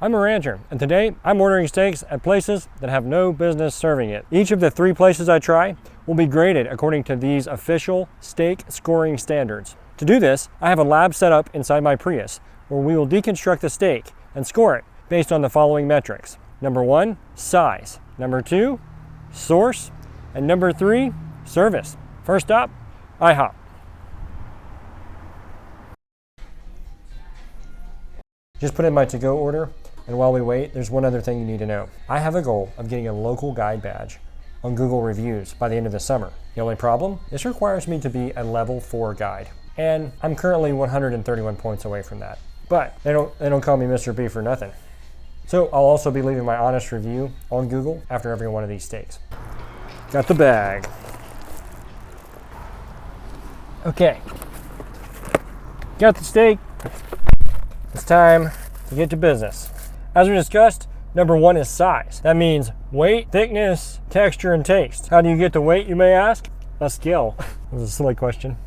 I'm a rancher, and today I'm ordering steaks at places that have no business serving it. Each of the 3 places I try will be graded according to these official steak scoring standards. To do this, I have a lab set up inside my Prius where we will deconstruct the steak and score it based on the following metrics. Number 1, size. Number 2, source. And number 3, service. First up, IHOP. Just put in my to-go order, and while we wait, there's one other thing you need to know. I have a goal of getting a local guide badge on Google Reviews by the end of the summer. The only problem, this requires me to be a level 4 guide, and I'm currently 131 points away from that. But they don't call me Mr. B for nothing. So I'll also be leaving my honest review on Google after every one of these steaks. Got the bag. Okay. Got the steak. It's time to get to business. As we discussed, number 1 is size. That means weight, thickness, texture, and taste. How do you get the weight, you may ask? A scale. That was a silly question.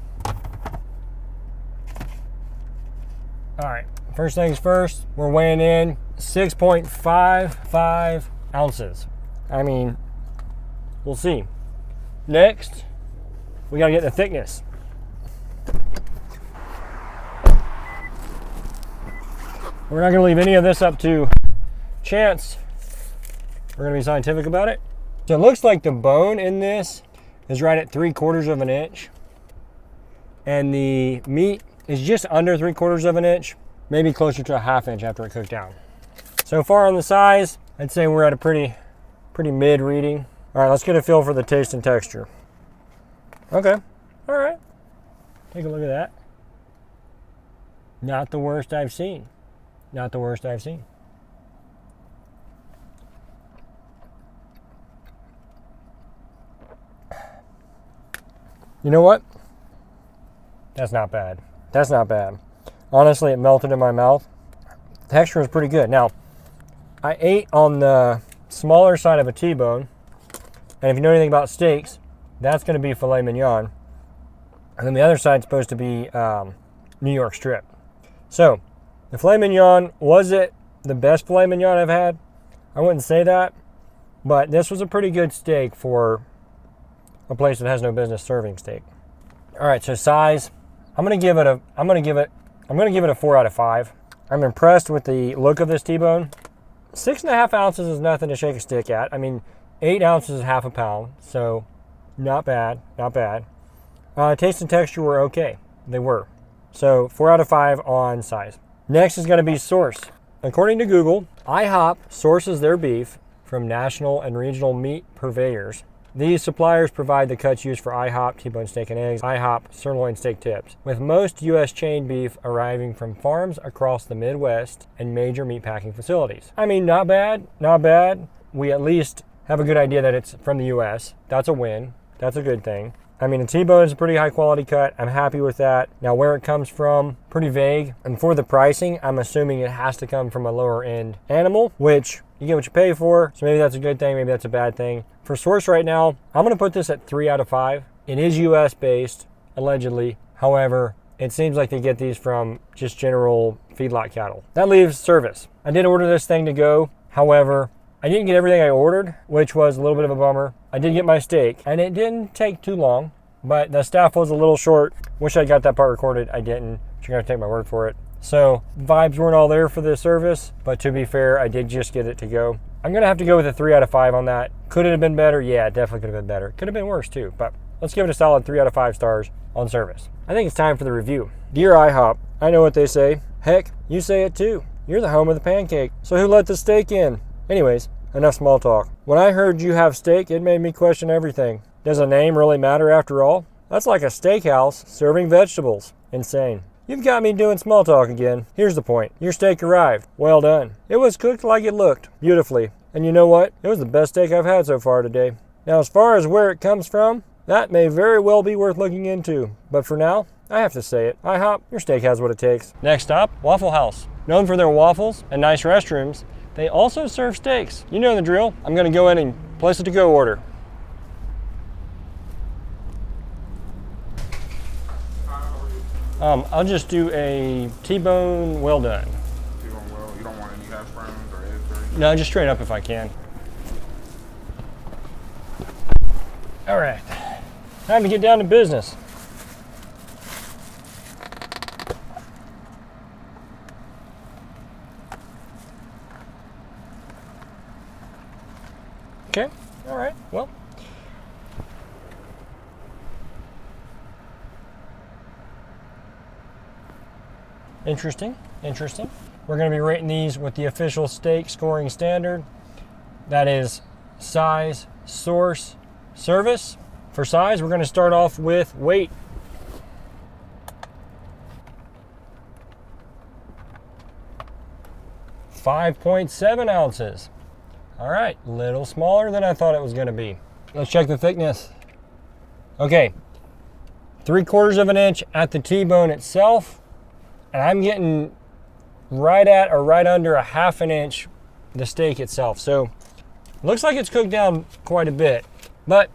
All right, first things first, we're weighing in 6.55 ounces. I mean, we'll see. Next, we gotta get the thickness. We're not gonna leave any of this up to chance. We're gonna be scientific about it. So it looks like the bone in this is right at 3/4 of an inch. And the meat is just under 3/4 of an inch, maybe closer to a 1/2 inch after it cooked down. So far on the size, I'd say we're at a pretty mid reading. All right, let's get a feel for the taste and texture. Okay, all right. Take a look at that. Not the worst I've seen. Not the worst I've seen. You know what? That's not bad. That's not bad. Honestly, it melted in my mouth. The texture is pretty good. Now, I ate on the smaller side of a T-bone, and if you know anything about steaks, that's going to be filet mignon, and then the other side's supposed to be New York strip. So, the filet mignon, was it the best filet mignon I've had? I wouldn't say that, but this was a pretty good steak for a place that has no business serving steak. All right, so size, I'm gonna give it a 4 out of 5. I'm impressed with the look of this T-bone. 6.5 ounces is nothing to shake a stick at. I mean, 8 ounces is 1/2 pound, so not bad, not bad. Taste and texture were okay, they were. So 4 out of 5 on size. Next is gonna be source. According to Google, IHOP sources their beef from national and regional meat purveyors. These suppliers provide the cuts used for IHOP, T-bone steak and eggs, IHOP sirloin steak tips, with most U.S. chain beef arriving from farms across the Midwest and major meatpacking facilities. I mean, not bad, not bad. We at least have a good idea that it's from the U.S. That's a win. That's a good thing. I mean, a T-bone is a pretty high quality cut. I'm happy with that. Now, where it comes from, pretty vague. And for the pricing, I'm assuming it has to come from a lower end animal, which you get what you pay for. So maybe that's a good thing, maybe that's a bad thing. For source right now, I'm gonna put this at 3 out of 5. It is US based, allegedly. However, it seems like they get these from just general feedlot cattle. That leaves service. I did order this thing to go. However, I didn't get everything I ordered, which was a little bit of a bummer. I did get my steak, and it didn't take too long, but the staff was a little short. Wish I got that part recorded. I didn't. You're gonna take my word for it. So vibes weren't all there for the service, but to be fair, I did just get it to go. I'm gonna have to go with a 3 out of 5 on that. Could it have been better? Yeah, it definitely could have been better. Could have been worse too, but let's give it a solid 3 out of 5 stars on service. I think it's time for the review. Dear IHOP, I know what they say. Heck, you say it too. You're the home of the pancake. So who let the steak in? Anyways, enough small talk. When I heard you have steak, it made me question everything. Does a name really matter after all? That's like a steakhouse serving vegetables. Insane. You've got me doing small talk again. Here's the point. Your steak arrived. Well done. It was cooked like it looked, beautifully. And you know what? It was the best steak I've had so far today. Now, as far as where it comes from, that may very well be worth looking into. But for now, I have to say it. IHOP, your steak has what it takes. Next stop, Waffle House. Known for their waffles and nice restrooms, they also serve steaks. You know the drill. I'm gonna go in and place a to-go order. I'll just do a T-bone well done. T-bone well, you don't want any hash browns? No, just straight up if I can. All right, time to get down to business. Okay, all right, well. Interesting. We're going to be rating these with the official steak scoring standard. That is size, source, service. For size, we're going to start off with weight. .7 ounces. All right, little smaller than I thought it was going to be. Let's check the thickness. Okay, 3/4 of an inch at the T-bone itself. And I'm getting right at or right under a 1/2 inch the steak itself. So looks like it's cooked down quite a bit. But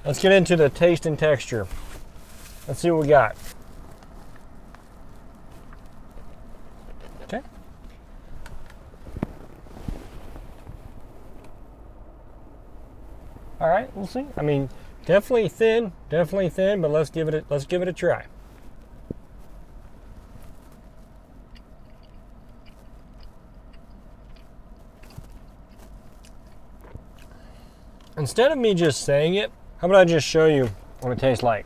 let's get into the taste and texture. Let's see what we got. Okay. All right, we'll see. I mean, definitely thin, but let's give it a try. Instead of me just saying it, how about I just show you what it tastes like?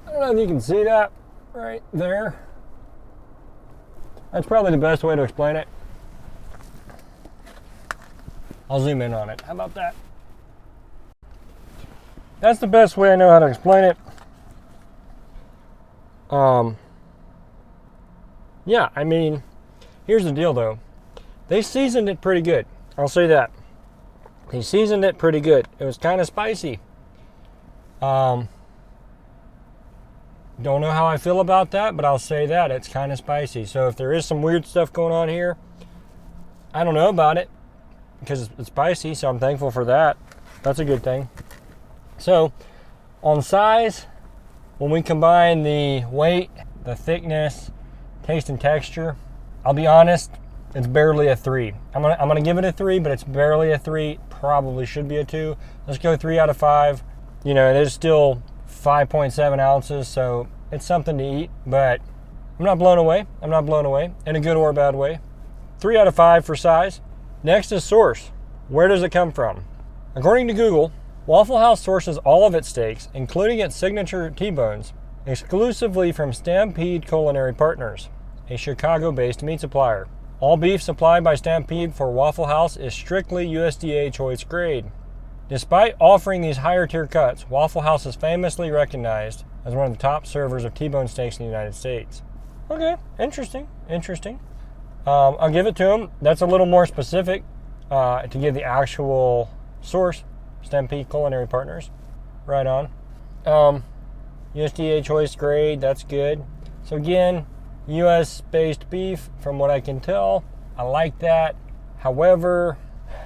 I don't know if you can see that right there. That's probably the best way to explain it. I'll zoom in on it. How about that? That's the best way I know how to explain it. Yeah, I mean, here's the deal though. They seasoned it pretty good. I'll say that. He seasoned it pretty good. It was kind of spicy. Don't know how I feel about that, but I'll say that. It's kind of spicy. So if there is some weird stuff going on here, I don't know about it because it's spicy, so I'm thankful for that. That's a good thing. So on size, when we combine the weight, the thickness, taste and texture, I'll be honest, it's barely a 3. I'm gonna give it a 3, but it's barely a 3. Probably should be a 2. Let's go 3 out of 5. You know, it is still 5.7 ounces, so it's something to eat, but I'm not blown away. In a good or bad way. 3 out of 5 for size. Next is source. Where does it come from? According to Google, Waffle House sources all of its steaks, including its signature T-bones, exclusively from Stampede Culinary Partners, a Chicago-based meat supplier. All beef supplied by Stampede for Waffle House is strictly USDA choice grade. Despite offering these higher tier cuts, Waffle House is famously recognized as one of the top servers of T-bone steaks in the United States. Okay, interesting. I'll give it to them. That's a little more specific to give the actual source, Stampede Culinary Partners. Right on. USDA choice grade, that's good. So again, US-based beef, from what I can tell. I like that. However,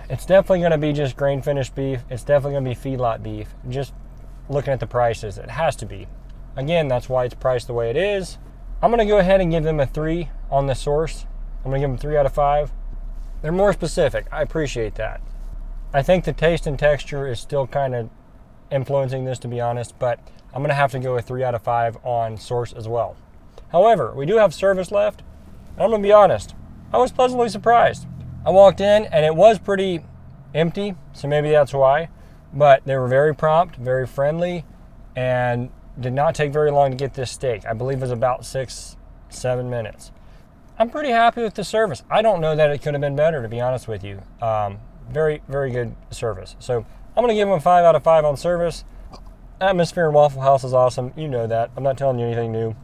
it's definitely going to be just grain-finished beef. It's definitely going to be feedlot beef. Just looking at the prices, it has to be. Again, that's why it's priced the way it is. I'm going to go ahead and give them a 3 on the source. I'm going to give them 3 out of 5. They're more specific. I appreciate that. I think the taste and texture is still kind of influencing this, to be honest, but I'm going to have to go with 3 out of 5 on source as well. However, we do have service left. And I'm going to be honest, I was pleasantly surprised. I walked in and it was pretty empty, so maybe that's why. But they were very prompt, very friendly, and did not take very long to get this steak. I believe it was about 6-7 minutes. I'm pretty happy with the service. I don't know that it could have been better, to be honest with you. Very, very good service. So I'm going to give them a 5 out of 5 on service. Atmosphere in Waffle House is awesome. You know that. I'm not telling you anything new.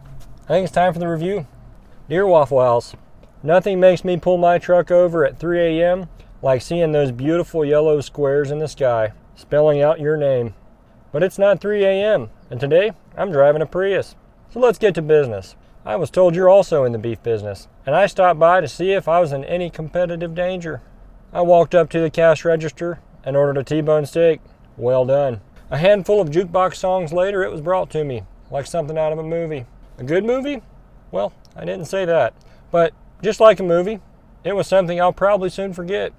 I think it's time for the review. Dear Waffle House, nothing makes me pull my truck over at 3 a.m. like seeing those beautiful yellow squares in the sky, spelling out your name. But it's not 3 a.m., and today I'm driving a Prius. So let's get to business. I was told you're also in the beef business, and I stopped by to see if I was in any competitive danger. I walked up to the cash register and ordered a T-bone steak. Well done. A handful of jukebox songs later, it was brought to me, like something out of a movie. A good movie? Well, I didn't say that. But just like a movie, it was something I'll probably soon forget.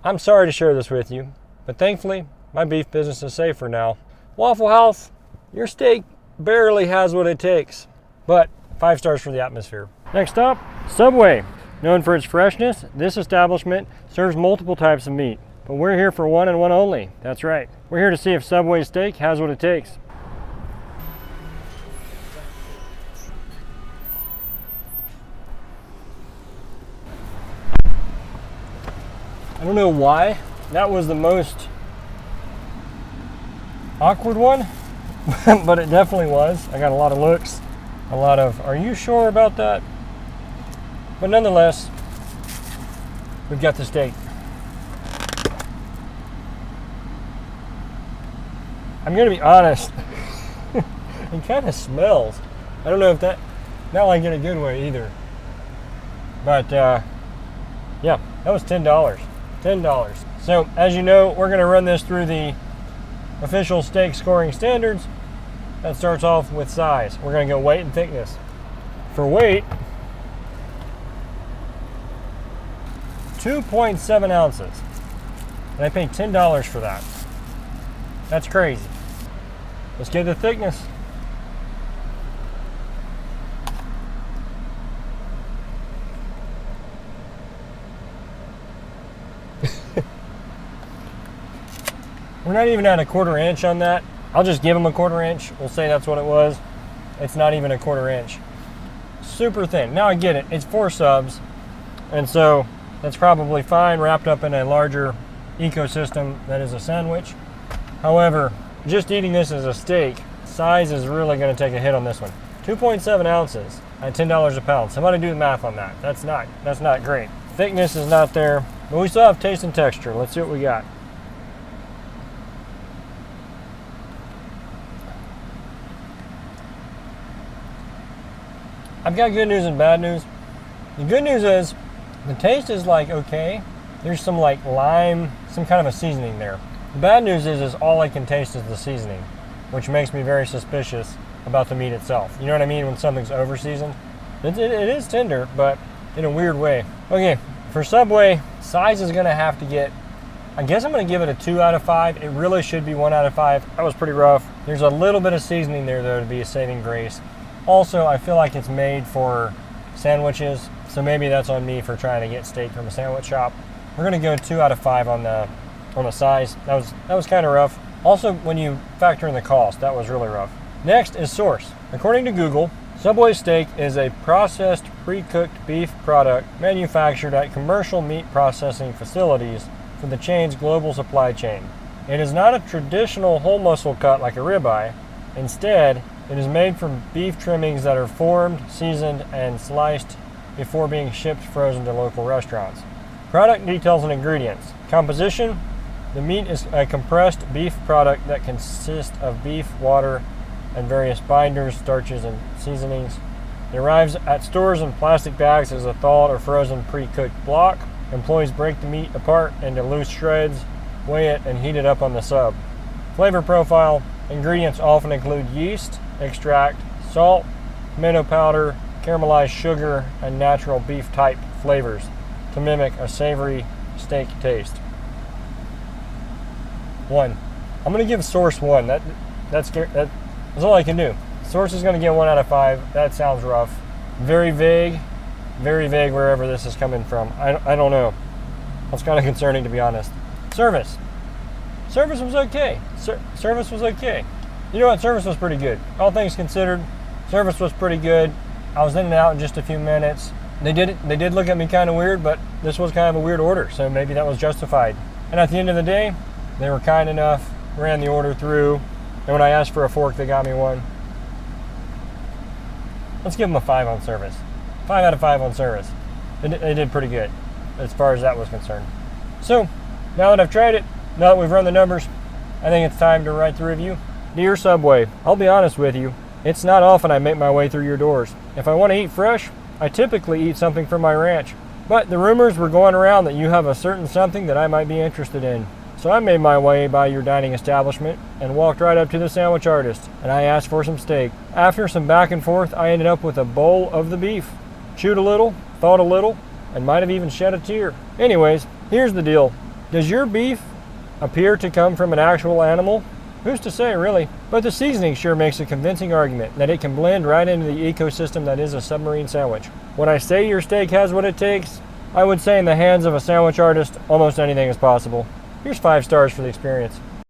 I'm sorry to share this with you, but thankfully, my beef business is safe for now. Waffle House, your steak barely has what it takes, but 5 stars for the atmosphere. Next up, Subway. Known for its freshness, this establishment serves multiple types of meat, but we're here for one and one only. That's right. We're here to see if Subway steak has what it takes. I don't know why that was the most awkward one, but it definitely was. I got a lot of looks, a lot of, are you sure about that? But nonetheless, we've got the steak. I'm gonna be honest, it kind of smells. I don't know if that, not like in a good way either. But yeah, that was $10. $10. So as you know, we're gonna run this through the official steak scoring standards. That starts off with size. We're gonna go weight and thickness. For weight, 2.7 ounces. And I paid $10 for that. That's crazy. Let's get the thickness. We're not even at a 1/4 inch on that. I'll just give them a 1/4 inch. We'll say that's what it was. It's not even a 1/4 inch. Super thin. Now I get it. It's 4 subs. And so that's probably fine wrapped up in a larger ecosystem that is a sandwich. However, just eating this as a steak, size is really going to take a hit on this one. 2.7 ounces at $10 a pound. Somebody do the math on that. That's not great. Thickness is not there, but we still have taste and texture. Let's see what we got. I've got good news and bad news. The good news is the taste is like okay. There's some like lime, some kind of a seasoning there. The bad news is all I can taste is the seasoning, which makes me very suspicious about the meat itself. You know what I mean? When something's over seasoned. It is tender, but in a weird way. Okay, for Subway, size is gonna have to get, I guess I'm gonna give it a 2 out of 5. It really should be 1 out of 5. That was pretty rough. There's a little bit of seasoning there though to be a saving grace. Also, I feel like it's made for sandwiches, so maybe that's on me for trying to get steak from a sandwich shop. We're gonna go 2 out of 5 on the size. That was kind of rough. Also, when you factor in the cost, that was really rough. Next is source. According to Google, Subway steak is a processed, pre-cooked beef product manufactured at commercial meat processing facilities for the chain's global supply chain. It is not a traditional whole muscle cut like a ribeye. Instead, it is made from beef trimmings that are formed, seasoned, and sliced before being shipped frozen to local restaurants. Product details and ingredients. Composition: the meat is a compressed beef product that consists of beef, water, and various binders, starches, and seasonings. It arrives at stores in plastic bags as a thawed or frozen pre-cooked block. Employees break the meat apart into loose shreds, weigh it, and heat it up on the sub. Flavor profile: ingredients often include yeast extract, salt, tomato powder, caramelized sugar, and natural beef type flavors to mimic a savory steak taste. 1. I'm going to give Source 1. That's all I can do. Source is going to get 1 out of 5. That sounds rough. Very vague wherever this is coming from. I don't know. That's kind of concerning, to be honest. Service was okay. Service was okay. You know what? Service was pretty good. All things considered, service was pretty good. I was in and out in just a few minutes. They did look at me kind of weird, but this was kind of a weird order, so maybe that was justified. And at the end of the day, they were kind enough, ran the order through, and when I asked for a fork, they got me one. Let's give them a 5 on service. 5 out of 5 on service. They did pretty good as far as that was concerned. So, now that I've tried it, now that we've run the numbers, I think it's time to write the review. Dear Subway, I'll be honest with you, it's not often I make my way through your doors. If I want to eat fresh, I typically eat something from my ranch. But the rumors were going around that you have a certain something that I might be interested in. So I made my way by your dining establishment and walked right up to the sandwich artist, and I asked for some steak. After some back and forth, I ended up with a bowl of the beef. Chewed a little, thought a little, and might have even shed a tear. Anyways, here's the deal. Does your beef appear to come from an actual animal? Who's to say, really? But the seasoning sure makes a convincing argument that it can blend right into the ecosystem that is a submarine sandwich. When I say your steak has what it takes, I would say in the hands of a sandwich artist, almost anything is possible. Here's 5 stars for the experience.